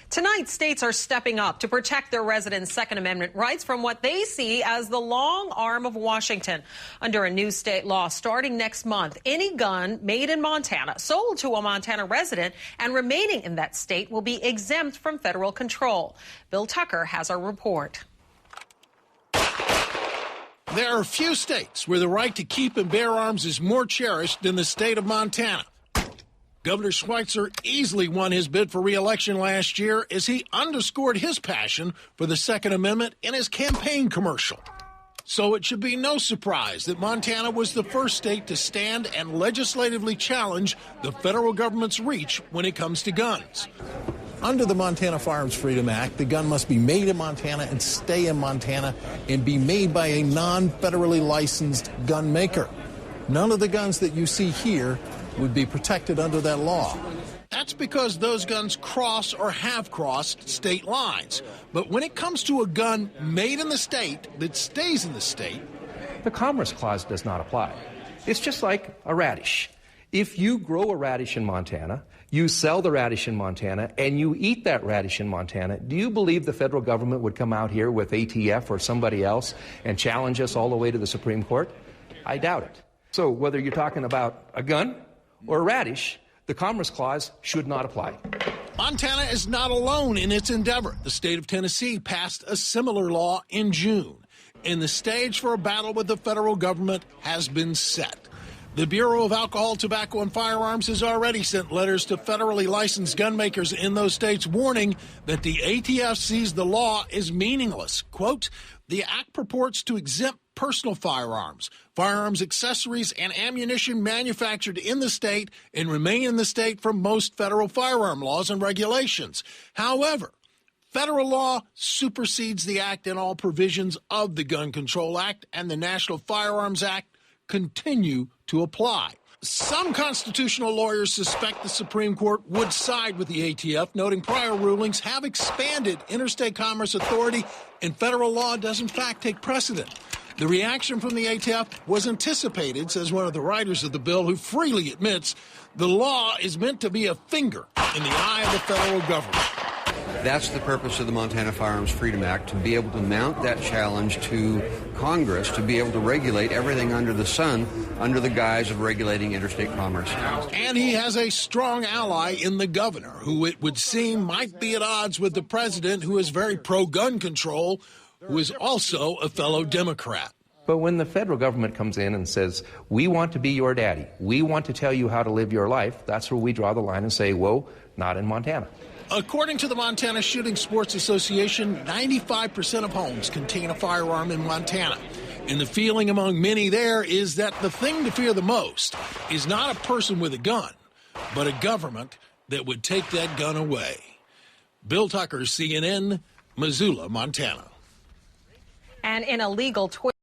Tonight, states are stepping up to protect their residents' Second Amendment rights from what they see as the long arm of Washington. Under a new state law starting next month, any gun made in Montana, sold to a Montana resident, and remaining in that state will be exempt from federal control. Bill Tucker has our report. There are few states where the right to keep and bear arms is more cherished than the state of Montana. Governor Schweitzer easily won his bid for re-election last year as he underscored his passion for the Second Amendment in his campaign commercial. So it should be no surprise that Montana was the first state to stand and legislatively challenge the federal government's reach when it comes to guns. Under the Montana Firearms Freedom Act, the gun must be made in Montana and stay in Montana and be made by a non-federally licensed gun maker. None of the guns that you see here would be protected under that law. That's because those guns cross or have crossed state lines. But when it comes to a gun made in the state that stays in the state, the Commerce Clause does not apply. It's just like a radish. If you grow a radish in Montana, you sell the radish in Montana, and you eat that radish in Montana, do you believe the federal government would come out here with ATF or somebody else and challenge us all the way to the Supreme Court? I doubt it. So whether you're talking about a gun or a radish, the Commerce Clause should not apply. Montana is not alone in its endeavor. The state of Tennessee passed a similar law in June, and the stage for a battle with the federal government has been set. The Bureau of Alcohol, Tobacco, and Firearms has already sent letters to federally licensed gun makers in those states warning that the ATF sees the law as meaningless. Quote, the act purports to exempt personal firearms, firearms accessories, and ammunition manufactured in the state and remain in the state from most federal firearm laws and regulations. However, federal law supersedes the act, and all provisions of the Gun Control Act and the National Firearms Act continue to apply. Some constitutional lawyers suspect the Supreme Court would side with the ATF, noting prior rulings have expanded interstate commerce authority and federal law does in fact take precedent. The reaction from the ATF was anticipated, says one of the writers of the bill, who freely admits the law is meant to be a finger in the eye of the federal government. That's the purpose of the Montana Firearms Freedom Act, to be able to mount that challenge to Congress, to be able to regulate everything under the sun under the guise of regulating interstate commerce. And he has a strong ally in the governor, who it would seem might be at odds with the president, who is very pro-gun control, who is also a fellow Democrat. But when the federal government comes in and says, we want to be your daddy, we want to tell you how to live your life, that's where we draw the line and say, whoa, not in Montana. According to the Montana Shooting Sports Association, 95% of homes contain a firearm in Montana. And the feeling among many there is that the thing to fear the most is not a person with a gun, but a government that would take that gun away. Bill Tucker, CNN, Missoula, Montana. And in a legal twist.